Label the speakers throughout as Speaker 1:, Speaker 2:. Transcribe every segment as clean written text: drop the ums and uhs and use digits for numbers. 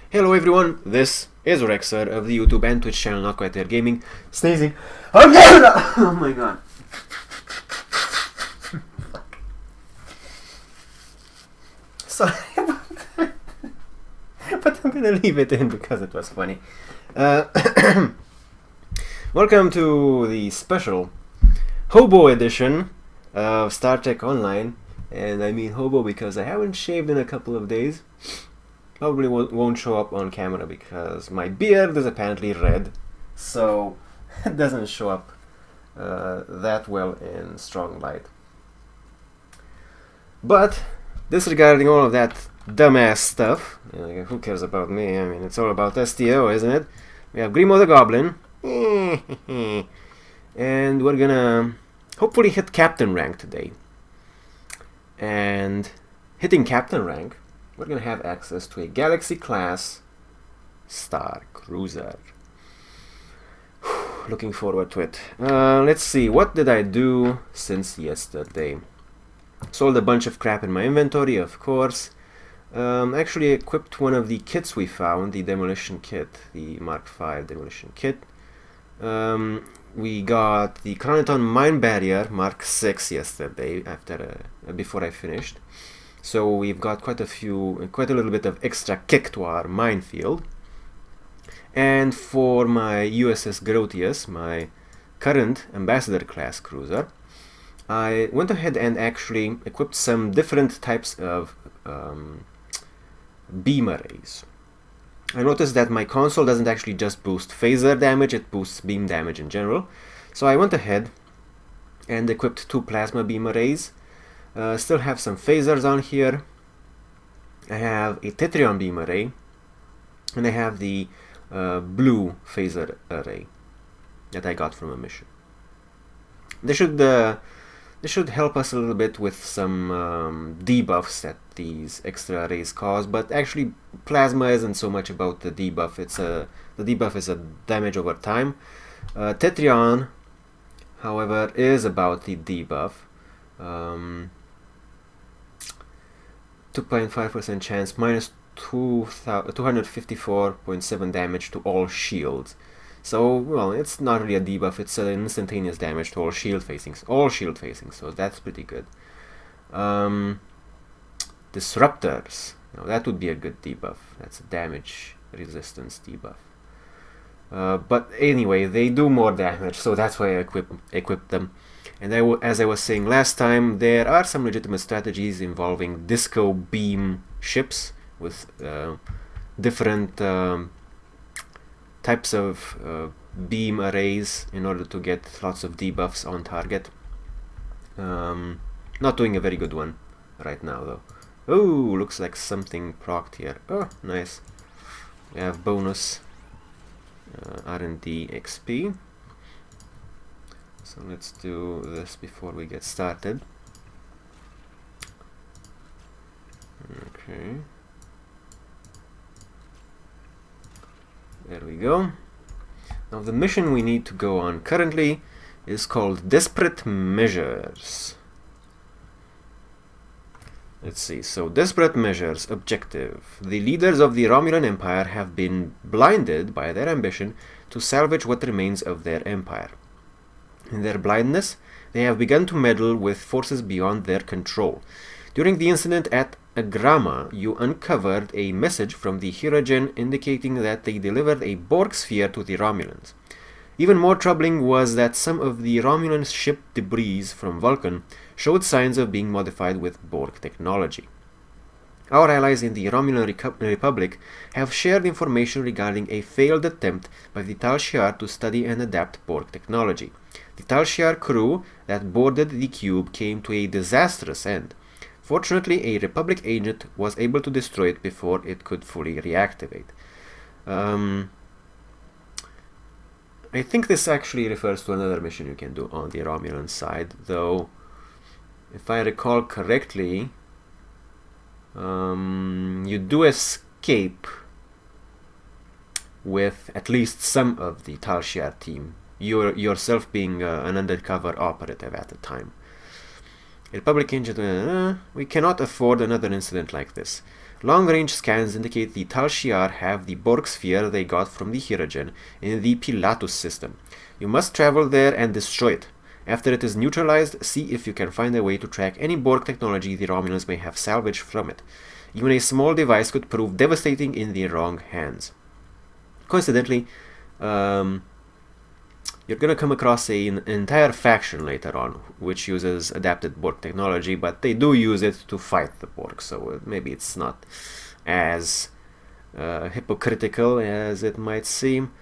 Speaker 1: Hello everyone, this is Rexer of the YouTube and Twitch channel NotQuiteThereGaming. Sneezing. Oh my god. Sorry about that. But I'm gonna leave it in because it was funny. Welcome to the special Hobo edition of Star Trek Online. And I mean hobo because I haven't shaved in a couple of days. Probably won't show up on camera because my beard is apparently red, so it doesn't show up that well in strong light. But disregarding all of that dumbass stuff, who cares about me? I mean, it's all about STO, isn't it? We have Grimo the Goblin, and we're gonna hopefully hit Captain rank today. And hitting Captain rank, we're going to have access to a Galaxy-class Star Cruiser. Looking forward to it. Let's see, what did I do since yesterday? Sold a bunch of crap in my inventory, of course. Actually equipped one of the kits we found, the demolition kit, the Mark V demolition kit. We got the Chronoton Mine Barrier Mark VI yesterday, before I finished. So we've got quite a little bit of extra kick to our minefield. And for my USS Grotius, my current Ambassador class cruiser, I went ahead and actually equipped some different types of beam arrays. I noticed that my console doesn't actually just boost phaser damage, it boosts beam damage in general. So I went ahead and equipped 2 plasma beam arrays. Still have some phasers on here. I have a Tetrion beam array, and I have the blue phaser array that I got from a mission. They should help us a little bit with some debuffs that these extra arrays cause, but actually plasma isn't so much about the debuff. The debuff is a damage over time. Tetrion, however, is about the debuff. 2.5% chance, minus 254.7 damage to all shields. So, well, it's not really a debuff, it's an instantaneous damage to all shield facings, so that's pretty good. Disruptors, now that would be a good debuff. That's a damage resistance debuff. But anyway, they do more damage, so that's why I equipped them. And as I was saying last time, there are some legitimate strategies involving disco beam ships with different types of beam arrays in order to get lots of debuffs on target. Not doing a very good one right now though. Oh, looks like something procced here. Oh, nice. We have bonus R&D XP. So let's do this before we get started. Okay. There we go. Now the mission we need to go on currently is called Desperate Measures. Let's see, so Desperate Measures objective. The leaders of the Romulan Empire have been blinded by their ambition to salvage what remains of their empire. In their blindness, they have begun to meddle with forces beyond their control. During the incident at Agrama, you uncovered a message from the Hirogen indicating that they delivered a Borg sphere to the Romulans. Even more troubling was that some of the Romulan ship debris from Vulcan showed signs of being modified with Borg technology. Our allies in the Romulan Republic have shared information regarding a failed attempt by the Tal Shiar to study and adapt Borg technology. The Tal Shiar crew that boarded the cube came to a disastrous end. Fortunately, a Republic agent was able to destroy it before it could fully reactivate. I think this actually refers to another mission you can do on the Romulan side, though, if I recall correctly, you do escape with at least some of the Tal Shiar team, yourself being an undercover operative at the time. Republic agent, we cannot afford another incident like this. Long-range scans indicate the Tal Shiar have the Borg sphere they got from the Hirogen in the Pilatus system. You must travel there and destroy it. After it is neutralized, see if you can find a way to track any Borg technology the Romulans may have salvaged from it. Even a small device could prove devastating in the wrong hands. Coincidentally, you're going to come across an entire faction later on which uses adapted Borg technology, but they do use it to fight the Borg, so maybe it's not as hypocritical as it might seem.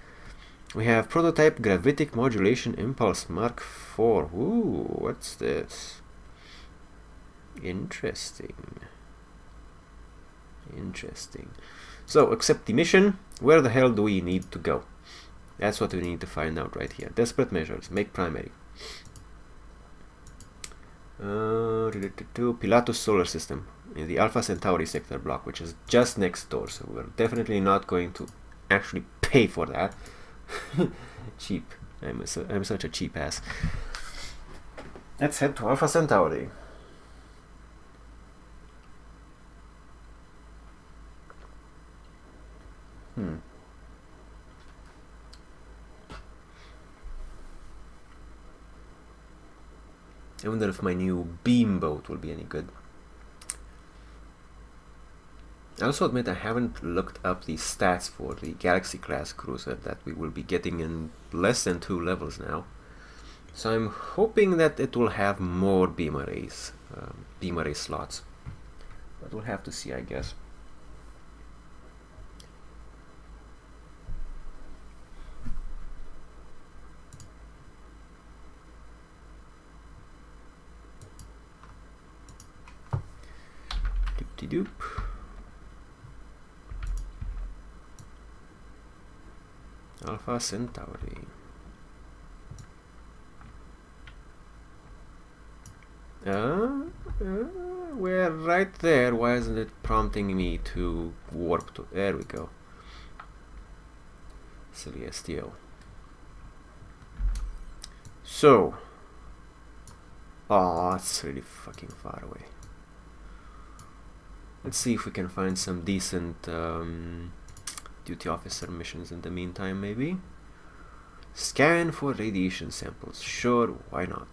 Speaker 1: We have prototype gravitic modulation impulse Mark IV. Ooh, what's this? Interesting. Interesting. So, accept the mission. Where the hell do we need to go? That's what we need to find out right here. Desperate measures. Make primary. Pilatus solar system in the Alpha Centauri sector block, which is just next door. So we're definitely not going to actually pay for that. Cheap. I'm such a cheap ass. Let's head to Alpha Centauri. I wonder if my new beam boat will be any good. I also admit I haven't looked up the stats for the Galaxy class cruiser that we will be getting in less than 2 levels now. So I'm hoping that it will have more beam arrays slots. But we'll have to see, I guess. Doop. Alpha Centauri. We're right there. Why isn't it prompting me to warp to? There we go. Celestial. So. Oh, it's really fucking far away. Let's see if we can find some decent duty officer missions in the meantime, maybe. Scan for radiation samples. Sure, why not?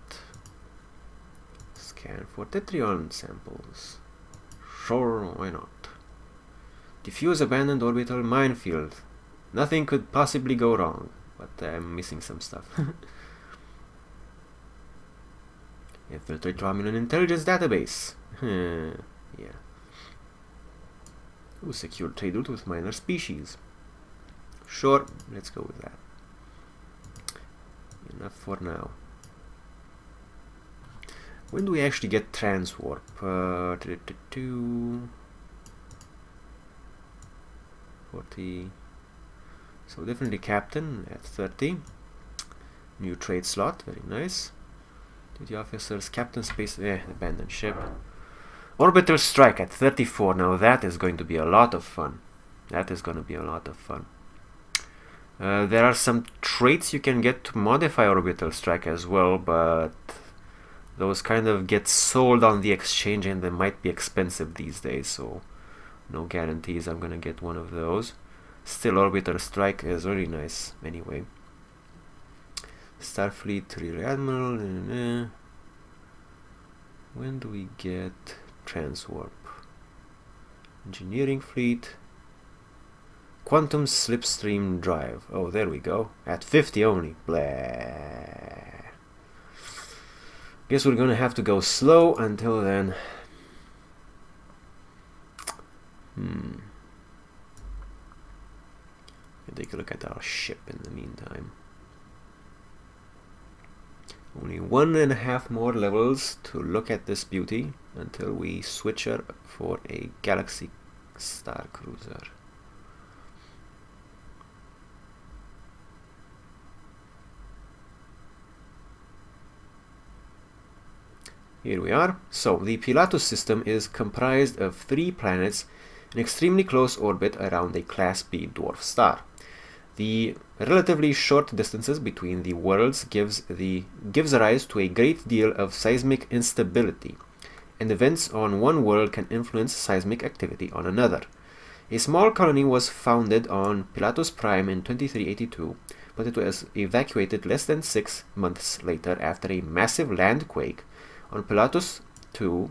Speaker 1: Scan for Tetrion samples. Sure, why not? Diffuse abandoned orbital minefield. Nothing could possibly go wrong, but I'm missing some stuff. Infiltrate Romulan intelligence database. Yeah. Ooh, secure trade route with minor species. Sure, let's go with that. Enough for now. When do we actually get transwarp? 40. So definitely captain at 30. New trade slot, very nice. Duty officers, captain space, abandoned ship. Orbital strike at 34. Now that is going to be a lot of fun. That is going to be a lot of fun. There are some traits you can get to modify orbital strike as well, but those kind of get sold on the exchange and they might be expensive these days, so no guarantees I'm gonna get one of those. Still, orbital strike is really nice anyway. Starfleet Rear Admiral. When do we get transwarp? Engineering fleet. Quantum slipstream drive. Oh, there we go. At 50 only. Blah. Guess we're gonna have to go slow until then. Take a look at our ship in the meantime. Only 1.5 more levels to look at this beauty until we switch her for a Galaxy Star Cruiser. Here we are. So the Pilatus system is comprised of 3 planets in extremely close orbit around a Class B dwarf star. The relatively short distances between the worlds gives rise to a great deal of seismic instability. and events on one world can influence seismic activity on another. A small colony was founded on Pilatus Prime in 2382, but it was evacuated less than 6 months later after a massive landquake on Pilatus II.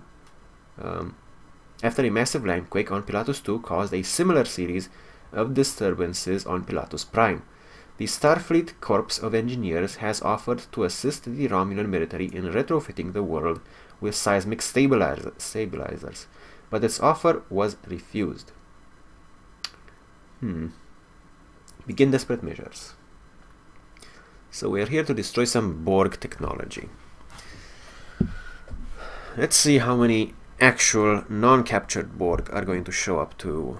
Speaker 1: After a massive landquake on Pilatus II caused a similar series of disturbances on Pilatus Prime. The Starfleet Corps of Engineers has offered to assist the Romulan military in retrofitting the world with seismic stabilizers, but its offer was refused. Begin desperate measures. So we are here to destroy some Borg technology. Let's see how many actual non-captured Borg are going to show up to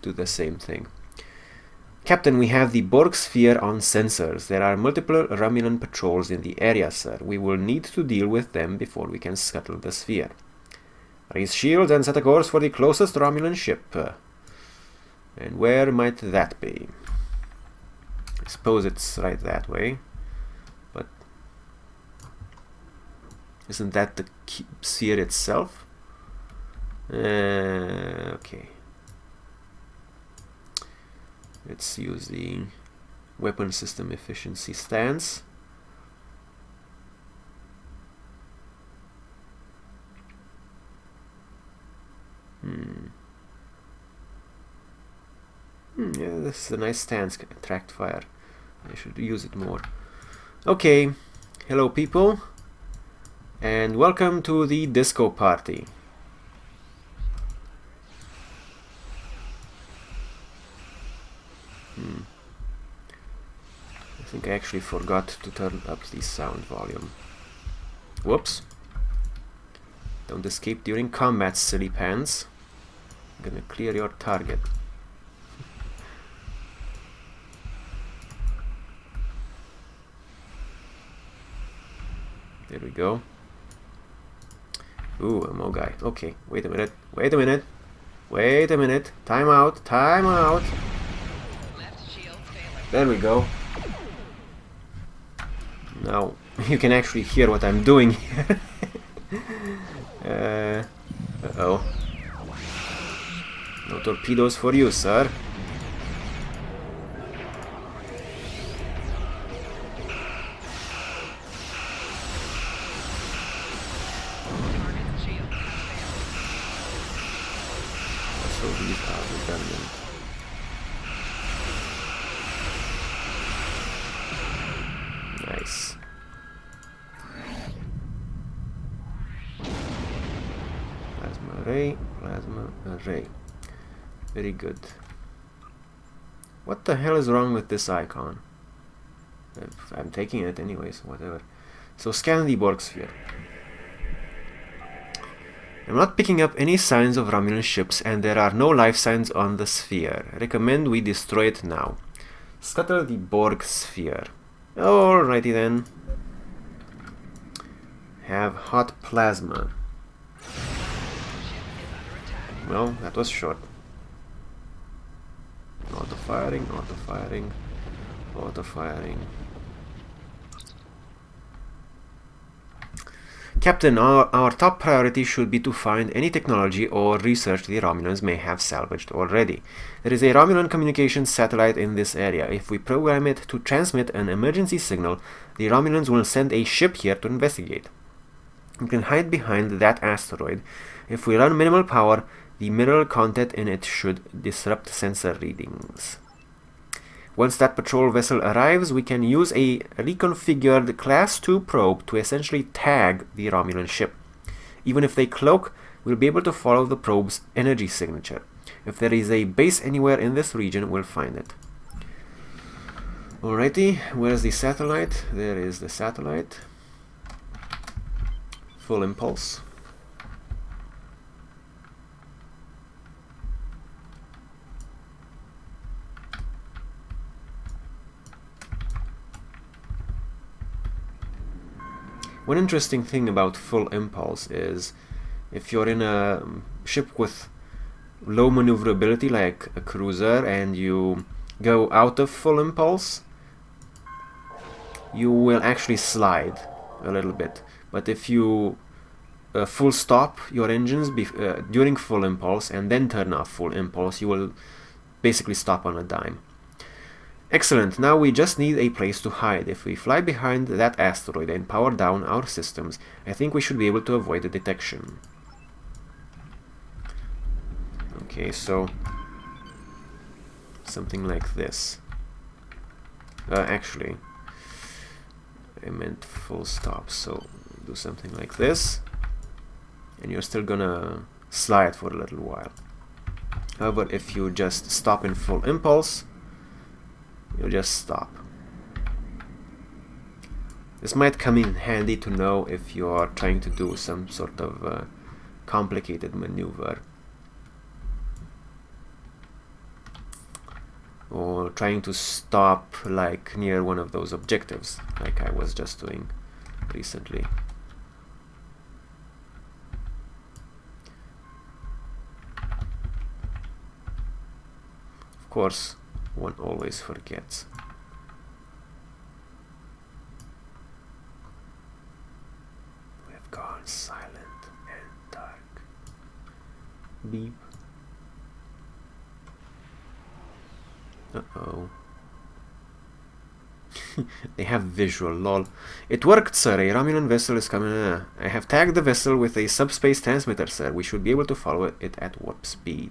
Speaker 1: do the same thing. Captain, we have the Borg sphere on sensors. There are multiple Romulan patrols in the area, sir. We will need to deal with them before we can scuttle the sphere. Raise shields and set a course for the closest Romulan ship. And where might that be? I suppose it's right that way. But isn't that the sphere itself? Okay. Let's use the weapon system efficiency stance. Yeah, this is a nice stance. Attract fire. I should use it more. Okay. Hello, people. And welcome to the disco party. I think I actually forgot to turn up the sound volume. Whoops. Don't escape during combat, silly pants. I'm gonna clear your target. There we go. Ooh, a Mo guy. Okay, wait a minute. Wait a minute. Wait a minute. Time out. Time out. There we go. Now you can actually hear what I'm doing here. Uh-oh. No torpedoes for you, sir. So these are redundant. Nice. Plasma array, plasma array. Very good. What the hell is wrong with this icon? I'm taking it anyways, whatever. So scan the Borg sphere. I'm not picking up any signs of Romulan ships, and there are no life signs on the sphere. Recommend we destroy it now. Scuttle the Borg sphere. Alrighty then. Have hot plasma. Well, that was short. Auto firing, auto firing, auto firing. Captain, our top priority should be to find any technology or research the Romulans may have salvaged already. There is a Romulan communications satellite in this area. If we program it to transmit an emergency signal, the Romulans will send a ship here to investigate. We can hide behind that asteroid. If we run minimal power, the mineral content in it should disrupt sensor readings. Once that patrol vessel arrives, we can use a reconfigured Class 2 probe to essentially tag the Romulan ship. Even if they cloak, we'll be able to follow the probe's energy signature. If there is a base anywhere in this region, we'll find it. Alrighty, where's the satellite? There is the satellite. Full impulse. One interesting thing about full impulse is if you're in a ship with low maneuverability like a cruiser and you go out of full impulse, you will actually slide a little bit. But if you full stop your engines during full impulse and then turn off full impulse, you will basically stop on a dime. Excellent, now we just need a place to hide. If we fly behind that asteroid and power down our systems, I think we should be able to avoid the detection. Okay, so something like this. Actually, I meant full stop, so do something like this, and you're still gonna slide for a little while. However, if you just stop in full impulse, you just stop. This might come in handy to know if you are trying to do some sort of complicated maneuver, or trying to stop like near one of those objectives, like I was just doing recently. Of course, one always forgets. We have gone silent and dark. Beep. Uh-oh. They have visual, lol. It worked, sir. A Romulan vessel is coming. I have tagged the vessel with a subspace transmitter, sir. We should be able to follow it at warp speed.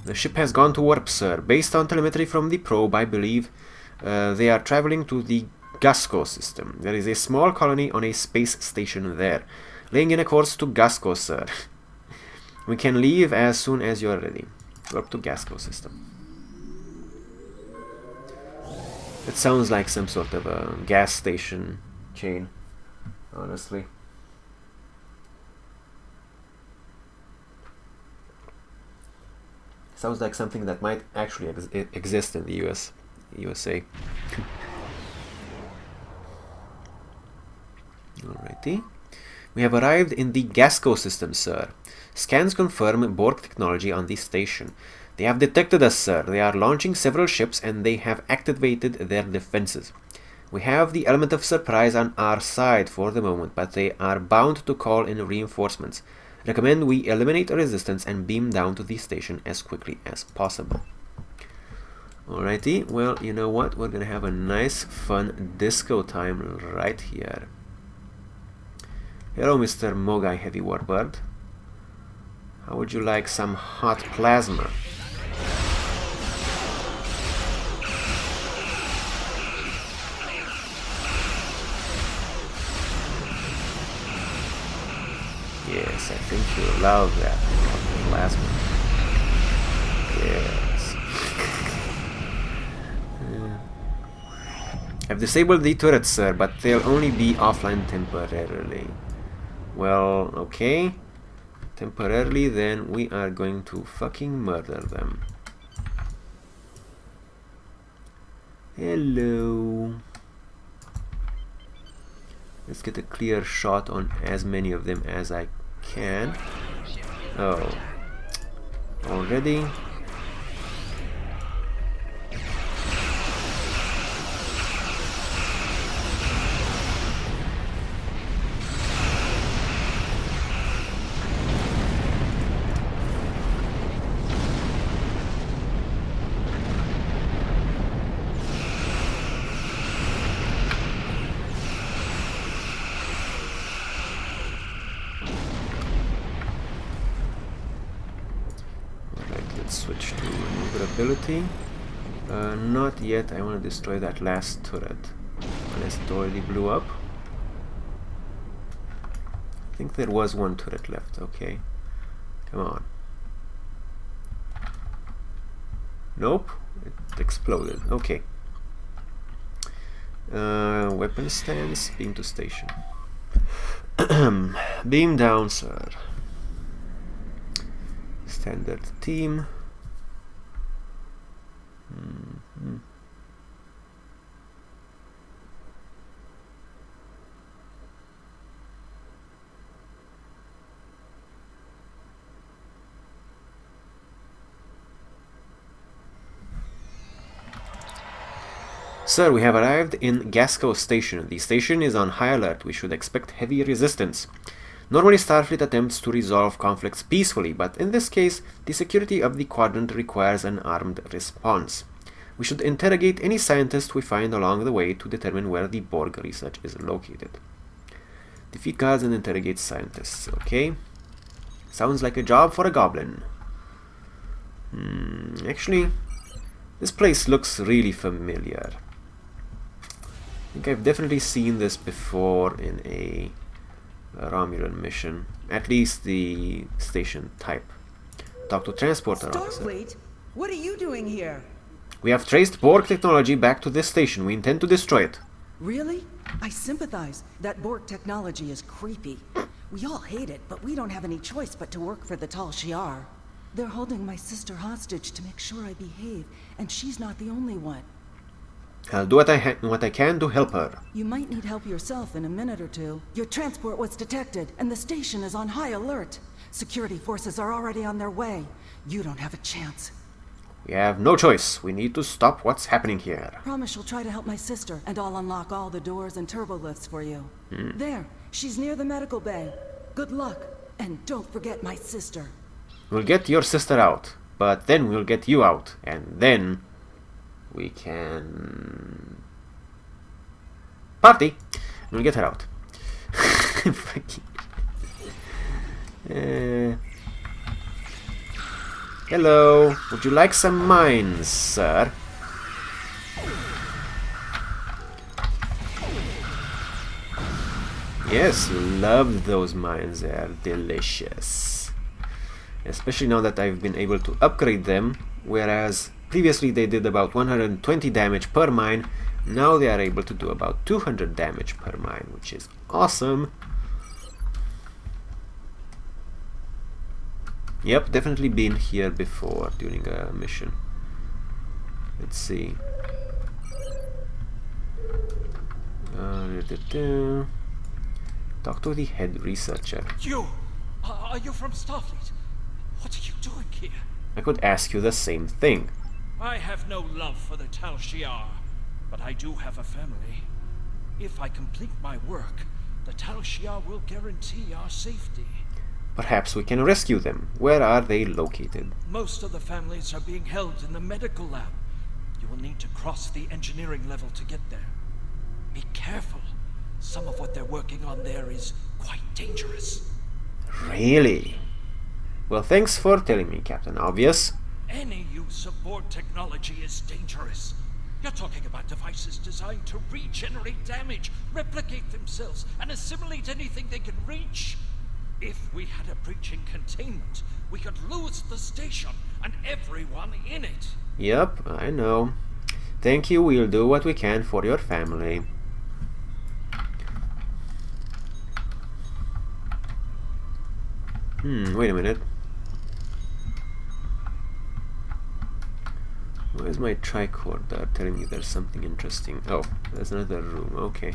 Speaker 1: The ship has gone to warp, sir. Based on telemetry from the probe, I believe they are traveling to the Gasco system. There is a small colony on a space station there. Laying in a course to Gasco, sir. We can leave as soon as you are ready. Warp to Gasco system. It sounds like some sort of a gas station chain, honestly. Sounds like something that might actually exist in the USA. Alrighty. We have arrived in the Gasco system, sir. Scans confirm Borg technology on the station. They have detected us, sir. They are launching several ships and they have activated their defenses. We have the element of surprise on our side for the moment, but they are bound to call in reinforcements. Recommend we eliminate resistance and beam down to the station as quickly as possible. Alrighty, well, you know what? We're gonna have a nice, fun disco time right here. Hello, Mr. Mogai Heavy Warbird. How would you like some hot plasma? Yes, I think you'll love that plasma. Yes. I've disabled the turrets, sir, but they'll only be offline temporarily. Well, okay. Temporarily, then we are going to fucking murder them. Hello. Let's get a clear shot on as many of them as I can. Oh. Already? Switch to maneuverability. Not yet. I want to destroy that last turret. Unless it already blew up. I think there was one turret left. Okay. Come on. Nope. It exploded. Okay. Weapon stance. Beam to station. Beam down, sir. Standard team. Sir, we have arrived in Gasco Station. The station is on high alert. We should expect heavy resistance. Normally, Starfleet attempts to resolve conflicts peacefully, but in this case, the security of the quadrant requires an armed response. We should interrogate any scientist we find along the way to determine where the Borg research is located. Defeat guards and interrogate scientists. Okay. Sounds like a job for a goblin. Actually, this place looks really familiar. I think I've definitely seen this before in a Romulan mission. At least the station type. Talk to transporter officer.
Speaker 2: Starfleet? What are you doing here?
Speaker 1: We have traced Borg technology back to this station. We intend to destroy it.
Speaker 2: Really? I sympathize. That Borg technology is creepy. We all hate it, but we don't have any choice but to work for the Tal Shiar. They're holding my sister hostage to make sure I behave, and she's not the only one.
Speaker 1: I'll do what I can to help her.
Speaker 2: You might need help yourself in a minute or two. Your transport was detected, and the station is on high alert. Security forces are already on their way. You don't have a chance.
Speaker 1: We have no choice. We need to stop what's happening here.
Speaker 2: Promise you'll try to help my sister, and I'll unlock all the doors and turbolifts for you. There, she's near the medical bay. Good luck, and don't forget my sister.
Speaker 1: We'll get your sister out, but then we'll get you out, and then we can party. We'll get her out. Hello, would you like some mines, sir? Yes, love those mines. They're delicious. Especially now that I've been able to upgrade them, whereas previously they did about 120 damage per mine. Now they are able to do about 200 damage per mine, which is awesome. Yep, definitely been here before during a mission. Let's see. Talk to the head researcher.
Speaker 3: You! Are you from Starfleet? What are you doing here?
Speaker 1: I could ask you the same thing.
Speaker 3: I have no love for the Tal Shiar, but I do have a family. If I complete my work, the Tal Shiar will guarantee our safety.
Speaker 1: Perhaps we can rescue them. Where are they located?
Speaker 3: Most of the families are being held in the medical lab. You will need to cross the engineering level to get there. Be careful. Some of what they're working on there is quite dangerous.
Speaker 1: Really? Well, thanks for telling me, Captain Obvious.
Speaker 3: Any use of Borg technology is dangerous. You're talking about devices designed to regenerate damage, replicate themselves, and assimilate anything they can reach. If we had a breach in containment, we could lose the station and everyone in it.
Speaker 1: Yep, I know. Thank you, we'll do what we can for your family. Wait a minute. Where's my tricorder telling me there's something interesting? Oh, there's another room, okay.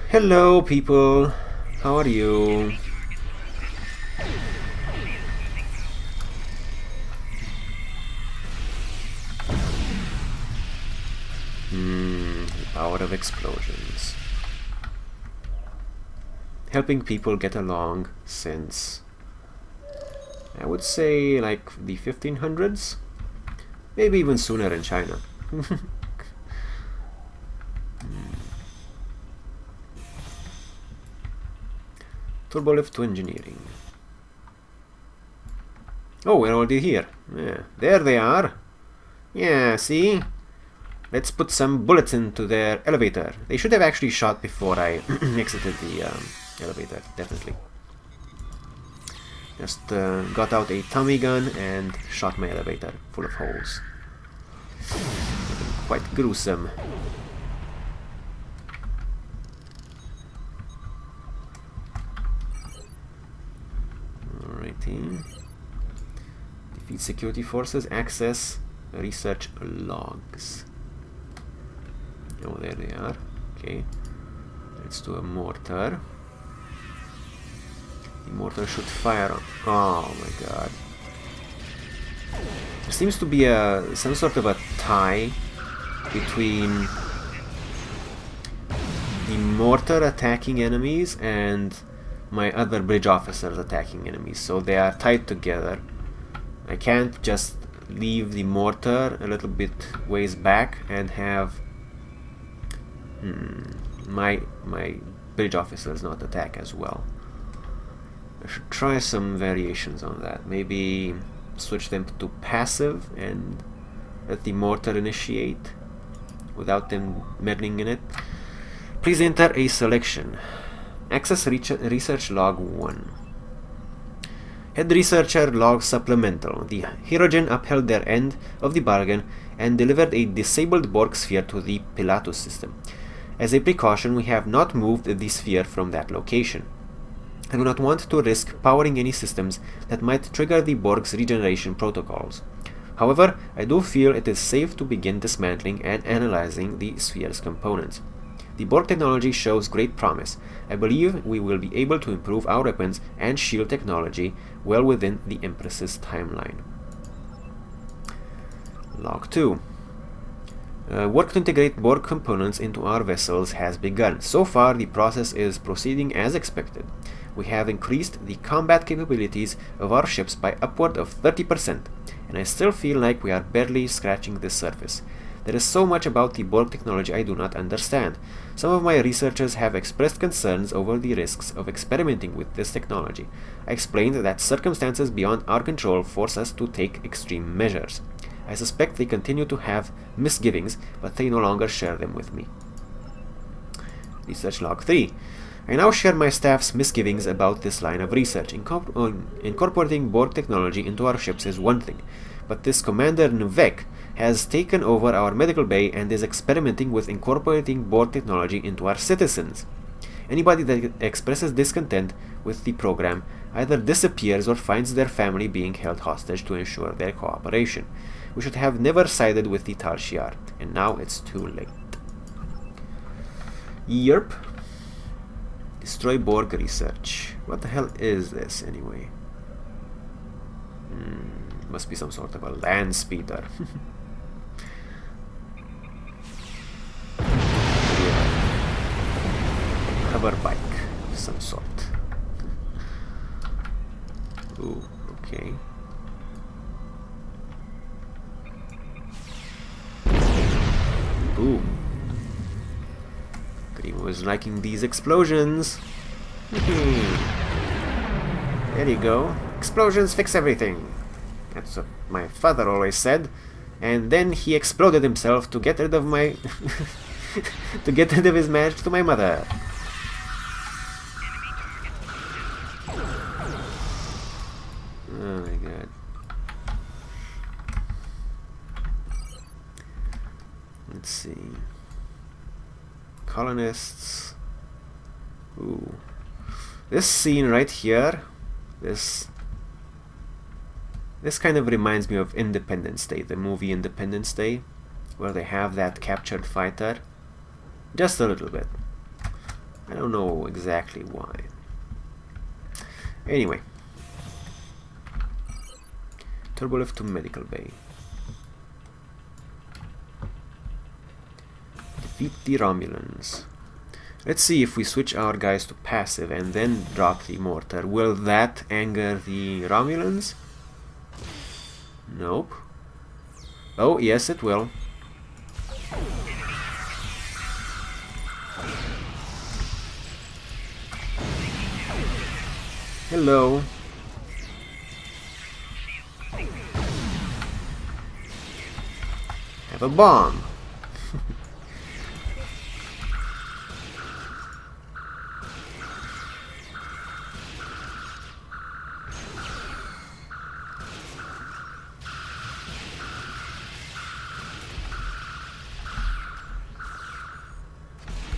Speaker 1: Hello, people. How are you? The power of explosions. Helping people get along since, I would say, like the 1500s? Maybe even sooner in China. Turbolift to engineering. Oh, we're already here. Yeah, there they are. Yeah, see? Let's put some bullets into their elevator. They should have actually shot before I exited the elevator, definitely. Just got out a Tommy gun and shot my elevator full of holes. Quite gruesome. Alrighty. Defeat security forces, access research logs. Oh, there they are. Okay. Let's do a mortar. The mortar should fire on. Oh my god. There seems to be some sort of a tie between the mortar attacking enemies and my other bridge officers attacking enemies, so they are tied together. I can't just leave the mortar a little bit ways back and have my bridge officers not attack as well. I should try some variations on that. Maybe switch them to passive and let the mortar initiate without them meddling in it. Please enter a selection. Access research log 1. Head researcher log supplemental. The Hirogen upheld their end of the bargain and delivered a disabled Borg sphere to the Pilatus system. As a precaution, we have not moved the sphere from that location. I do not want to risk powering any systems that might trigger the Borg's regeneration protocols. However, I do feel it is safe to begin dismantling and analyzing the sphere's components. The Borg technology shows great promise. I believe we will be able to improve our weapons and shield technology well within the Empress's timeline. Log 2. Work to integrate Borg components into our vessels has begun. So far, the process is proceeding as expected. We have increased the combat capabilities of our ships by upward of 30%, and I still feel like we are barely scratching the surface. There is so much about the Borg technology I do not understand. Some of my researchers have expressed concerns over the risks of experimenting with this technology. I explained that circumstances beyond our control force us to take extreme measures. I suspect they continue to have misgivings, but they no longer share them with me. Research log 3. I now share my staff's misgivings about this line of research. Incorporating Borg technology into our ships is one thing, but this Commander Nvek has taken over our medical bay and is experimenting with incorporating Borg technology into our citizens. Anybody that expresses discontent with the program either disappears or finds their family being held hostage to ensure their cooperation. We should have never sided with the Tal Shiar, and now it's too late. Yerp. Destroy Borg research. What the hell is this, anyway? Must be some sort of a land speeder. Hover bike of some sort. Ooh, okay. Ooh. Green was liking these explosions. There you go. Explosions fix everything. That's what my father always said. And then he exploded himself to get rid of my to get rid of his marriage to my mother. Oh my god. Let's see. Colonists. Ooh. This scene right here, this kind of reminds me of Independence Day, the movie Independence Day, where they have that captured fighter. Just a little bit. I don't know exactly why. Anyway. Turbolift to medical bay. Defeat the Romulans. Let's see if we switch our guys to passive and then drop the mortar. Will that anger the Romulans? Nope. Oh, yes it will. Hello. Have a bomb.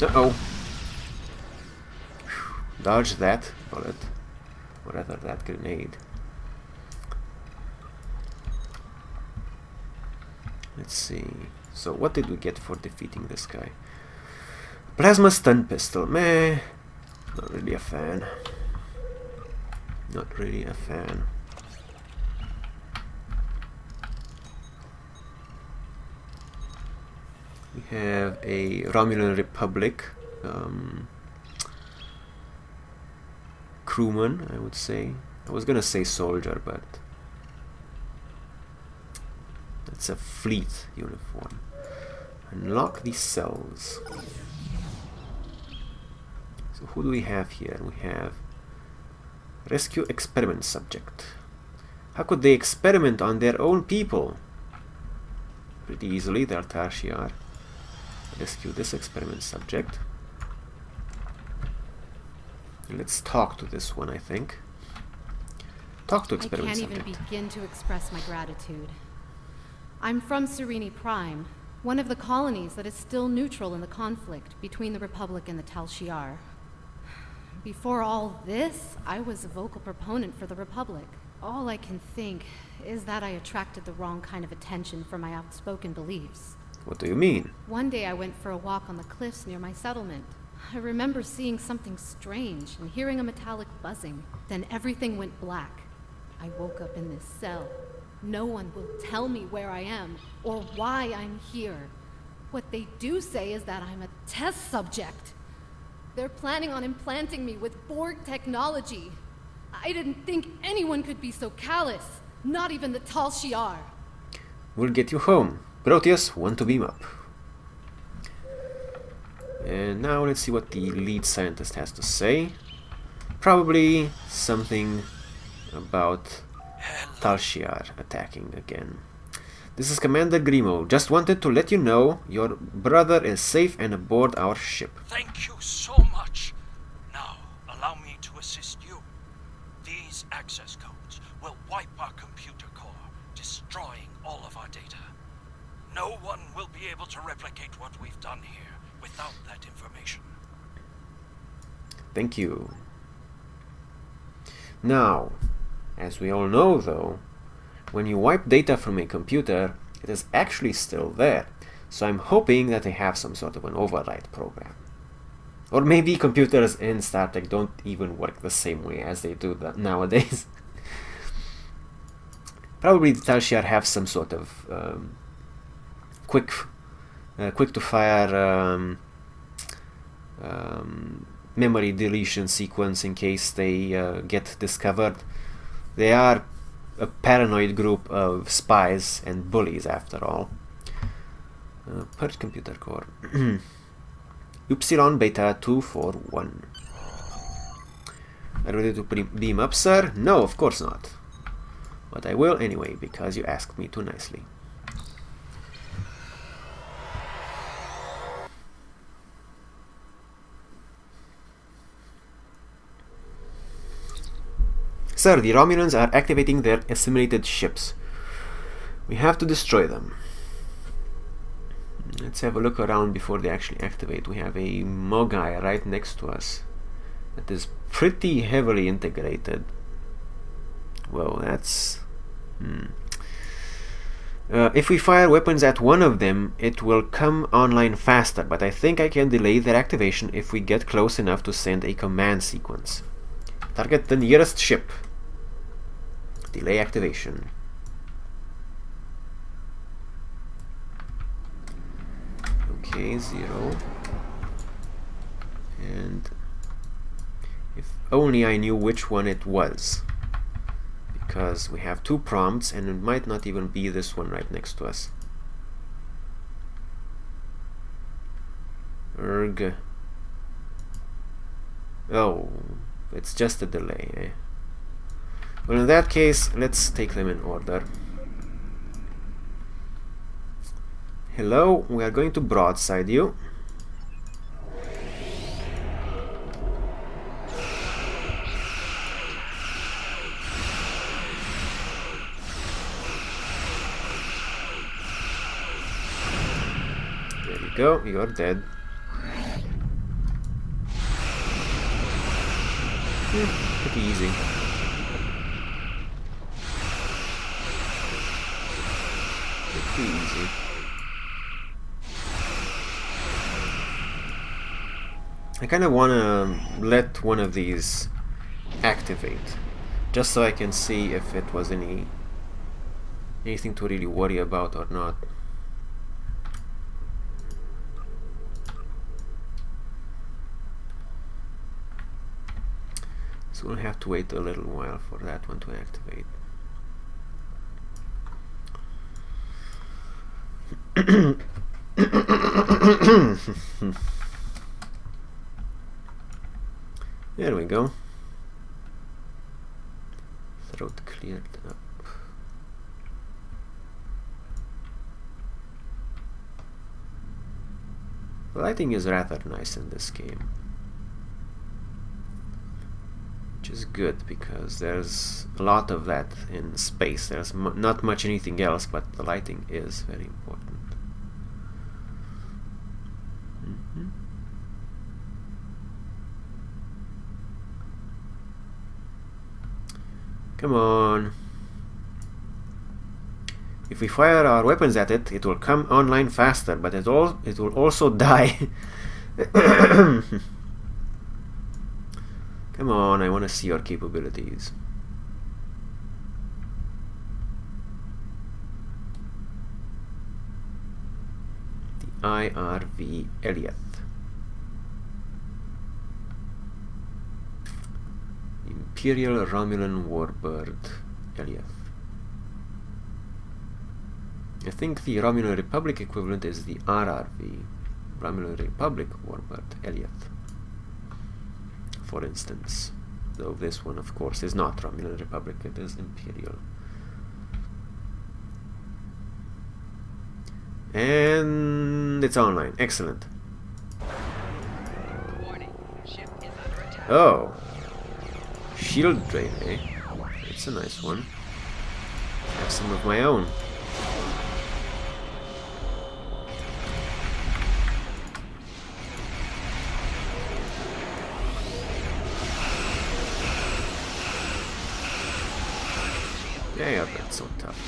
Speaker 1: Uh-oh. Dodge that bullet. Or rather, that grenade. Let's see. So, what did we get for defeating this guy? Plasma stun pistol. Meh. Not really a fan. Not really a fan. We have a Romulan Republic crewman, I would say. I was gonna say soldier, but that's a fleet uniform. Unlock these cells. So who do we have here? We have rescue experiment subject. How could they experiment on their own people? Pretty easily, they're Tal Shiar. Rescue this experiment subject. Let's talk to this one, I think. Talk to experiment subject.
Speaker 4: I can't even begin to express my gratitude. I'm from Serene Prime, one of the colonies that is still neutral in the conflict between the Republic and the Tal Shiar. Before all this, I was a vocal proponent for the Republic. All I can think is that I attracted the wrong kind of attention for my outspoken beliefs.
Speaker 1: What do you mean?
Speaker 4: One day I went for a walk on the cliffs near my settlement. I remember seeing something strange and hearing a metallic buzzing. Then everything went black. I woke up in this cell. No one will tell me where I am or why I'm here. What they do say is that I'm a test subject. They're planning on implanting me with Borg technology. I didn't think anyone could be so callous. Not even the Tal Shiar.
Speaker 1: We'll get you home. Proteus, one to beam up. And now let's see what the lead scientist has to say. Probably something about Tal Shiar attacking again. This is Commander Grimo. Just wanted to let you know your brother is safe and aboard our ship.
Speaker 3: Thank you so much. Now, allow me to assist you. These access codes will wipe our computer core, destroying all of our data. No one will be able to replicate what we've done here without that information.
Speaker 1: Thank you. Now, as we all know though, when you wipe data from a computer, it is actually still there. So I'm hoping that they have some sort of an override program. Or maybe computers in Star Trek don't even work the same way as they do that nowadays. Probably the Tal Shiar have some sort of quick to fire memory deletion sequence in case they get discovered. They are a paranoid group of spies and bullies, after all. Purge computer core. Upsilon Beta 241. Are you ready to beam up, sir? No, of course not. But I will anyway, because you asked me too nicely. Sir, the Romulans are activating their assimilated ships. We have to destroy them. Let's have a look around before they actually activate. We have a Mogai right next to us that is pretty heavily integrated. Well, that's... if we fire weapons at one of them, it will come online faster, but I think I can delay their activation if we get close enough to send a command sequence. Target the nearest ship. Delay activation. Okay, 0. And if only I knew which one it was. Because we have two prompts and it might not even be this one right next to us. Erg. Oh, it's just a delay, eh? Well, in that case, let's take them in order. Hello, we are going to broadside you. There you go, you're dead. Pretty easy. Pretty easy. I kind of want to let one of these activate, just so I can see if it was anything to really worry about or not. So we'll have to wait a little while for that one to activate. There we go. Throat cleared up. The lighting is rather nice in this game, which is good because there's a lot of that in space. There's not much anything else, but the lighting is very important. Come on. If we fire our weapons at it, it will come online faster, but it will also die. Come on, I want to see your capabilities. The IRV Elliot. Imperial Romulan Warbird Elliot. I think the Romulan Republic equivalent is the RRV, Romulan Republic Warbird Elliot, for instance. Though this one, of course, is not Romulan Republic, it is Imperial. And it's online. Excellent.
Speaker 5: Warning. Ship is under attack.
Speaker 1: Oh. Shield drain, eh? It's a nice one. I have some of my own. Yeah, that's so tough.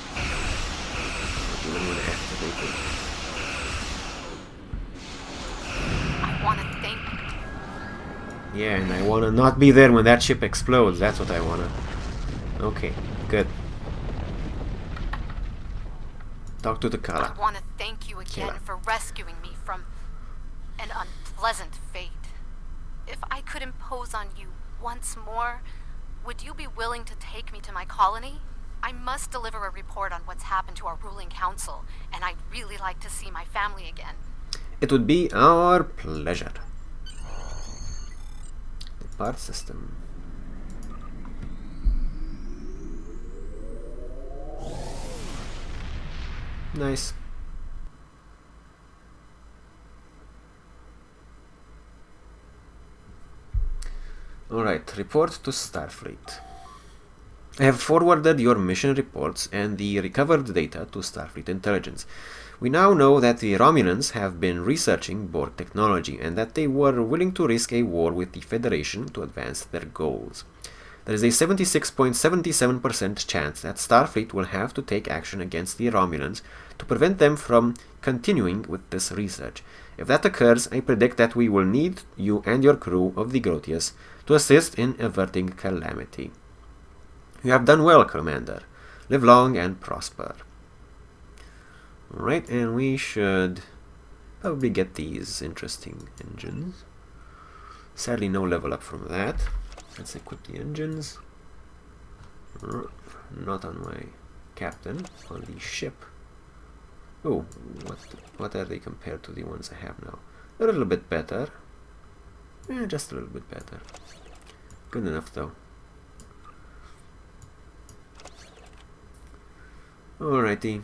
Speaker 1: Not even when activated.
Speaker 4: I want to thank you.
Speaker 1: Yeah, and I wanna not be there when that ship explodes. That's what I wanna. Okay, good. Talk to the Kala.
Speaker 4: I want to thank you again
Speaker 1: Kayla.
Speaker 4: for rescuing me from an unpleasant fate. If I could impose on you once more, would you be willing to take me to my colony? I must deliver a report on what's happened to our ruling council, and I'd really like to see my family again.
Speaker 1: It would be our pleasure. The part system. Nice. Alright, report to Starfleet. I have forwarded your mission reports and the recovered data to Starfleet Intelligence. We now know that the Romulans have been researching Borg technology and that they were willing to risk a war with the Federation to advance their goals. There is a 76.77% chance that Starfleet will have to take action against the Romulans to prevent them from continuing with this research. If that occurs, I predict that we will need you and your crew of the Grotius to assist in averting calamity. You have done well, Commander. Live long and prosper. Alright, and we should probably get these interesting engines. Sadly, no level up from that. Let's equip the engines. Not on my captain, on the ship. Oh, what are they compared to the ones I have now? A little bit better. Just a little bit better. Good enough, though. Alrighty.